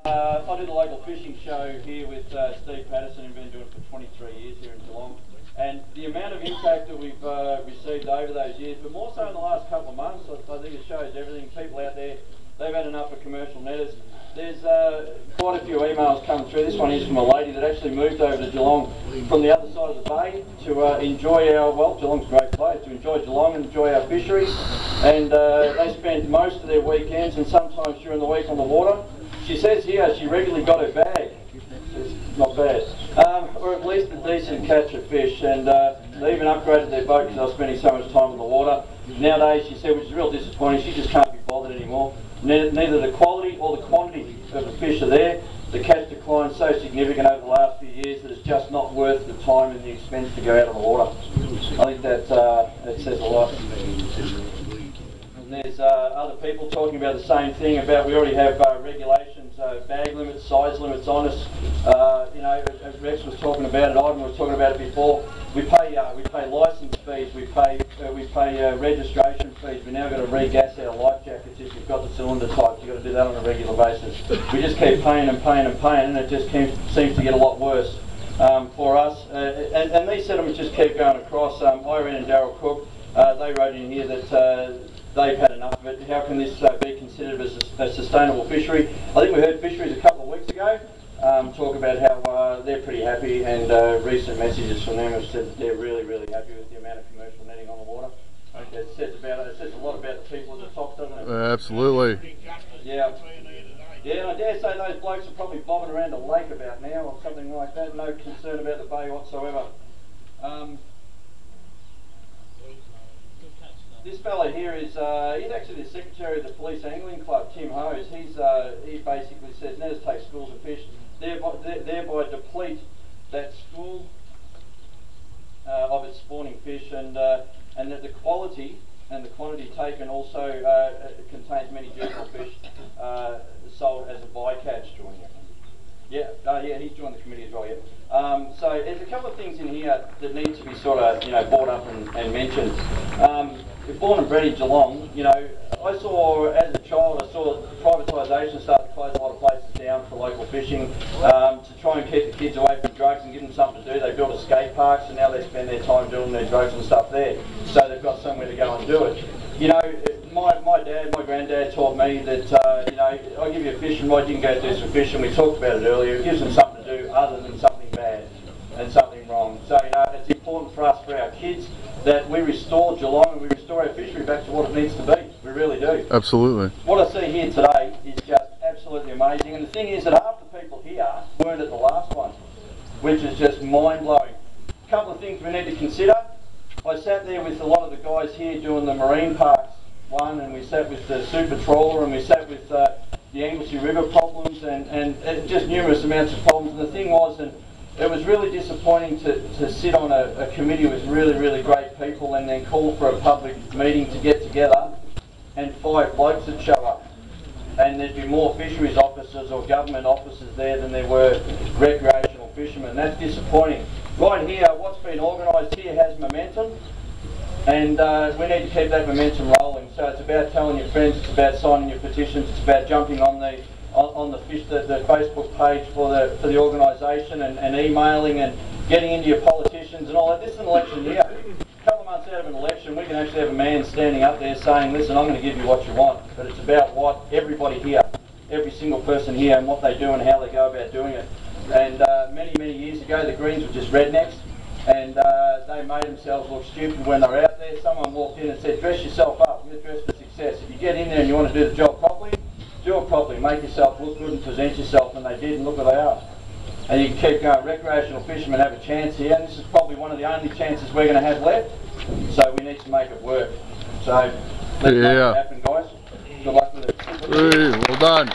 I do the local fishing show here with Steve Patterson, and been doing it for 23 years here in Geelong. And the amount of impact that we've received over those years, but more so in the last couple of months, I think it shows everything. People out there, they've had enough of commercial netters. There's quite a few emails coming through. This one is from a lady that actually moved over to Geelong from the other side of the bay to enjoy our, well, Geelong's a great place, to enjoy Geelong and enjoy our fisheries. And they spent most of their weekends and sometimes during the week on the water. She says here she regularly got her bag. It's not bad. Or at least a decent catch of fish. And they even upgraded their boat because they were spending so much time in the water. Nowadays, she said, which is real disappointing, she just can't be bothered anymore. Neither the quality or the quantity of the fish are there. The catch decline so significant over the last few years that it's just not worth the time and the expense to go out on the water. I think that says a lot. And there's other people talking about the same thing. About we already have regulations, bag limits, size limits on us. You know, as Rex was talking about it, Ivan was talking about it before. We pay licence fees, we pay registration fees. We now got to re-gas our life jackets if you've got the cylinder types. You've got to do that on a regular basis. We just keep paying and paying and paying, and it just seems to get a lot worse for us. And these settlements just keep going across. Irene and Darryl Cook, they wrote in here that they've had enough of it. How can this be considered as a sustainable fishery? I think we heard fisheries a couple of weeks ago talk about how they're pretty happy, and recent messages from them have said that they're really, really happy with the amount of commercial netting on the water. Okay, it says a lot about the people at the top, doesn't it? Absolutely. Yeah. Yeah, and I dare say those blokes are probably bobbing around a lake about now or something like that. No concern about the bay whatsoever. This fella here is he's actually the secretary of the Police Angling Club, Tim Hose. He basically says netters take schools of fish, thereby deplete that school of its spawning fish, and that the quality and the quantity taken also contains many juvenile fish sold as a bycatch. Joining it. Yeah, yeah, he's joined the committee as well. Yeah. So there's a couple of things in here that need to be sort of brought up and mentioned. You're born and bred in Geelong. You know, I saw as a child, I saw privatisation start to close a lot of places down for local fishing to try and keep the kids away from drugs and give them something to do. They built a skate park, so now they spend their time doing their drugs and stuff there. So they've got somewhere to go and do it. You know, my granddad taught me that, you know, I'll give you a fishing rod, you can go do some fishing. We talked about it earlier. It gives them something to do other than something bad and something wrong. So, you know, it's important for us, for our kids, that we restore Geelong and we restore our fishery back to what it needs to be. We really do. Absolutely. What I see here today is just absolutely amazing. And the thing is that half the people here weren't at the last one, which is just mind-blowing. A couple of things we need to consider. I sat there with a lot of the guys here doing the marine parks one, and we sat with the super trawler, and we sat with the Anglesey River problems, and just numerous amounts of problems. And the thing was, and it was really disappointing to sit on a committee with really, really great people and then call for a public meeting to get together and 5 blokes would show up. And there'd be more fisheries officers or government officers there than there were recreational fishermen. That's disappointing. Right here, what's been organised here has momentum, and we need to keep that momentum rolling. So it's about telling your friends, it's about signing your petitions, it's about jumping on the Facebook page for the organisation and emailing and getting into your politicians and all that. This is an election year. A couple of months out of an election, we can actually have a man standing up there saying, listen, I'm going to give you what you want. But it's about what everybody here, every single person here, and what they do and how they go about doing it. And many, many years ago, the Greens were just rednecks, and they made themselves look stupid when they were out there. Someone walked in and said, dress yourself up, you're dressed for success. If you get in there and you want to do the job properly, do it properly, make yourself look good and present yourself, and they did, and look where they are. And you can keep going. Recreational fishermen have a chance here, and this is probably one of the only chances we're going to have left, so we need to make it work. So let's make it happen, guys. Good luck with it. Hey, well done.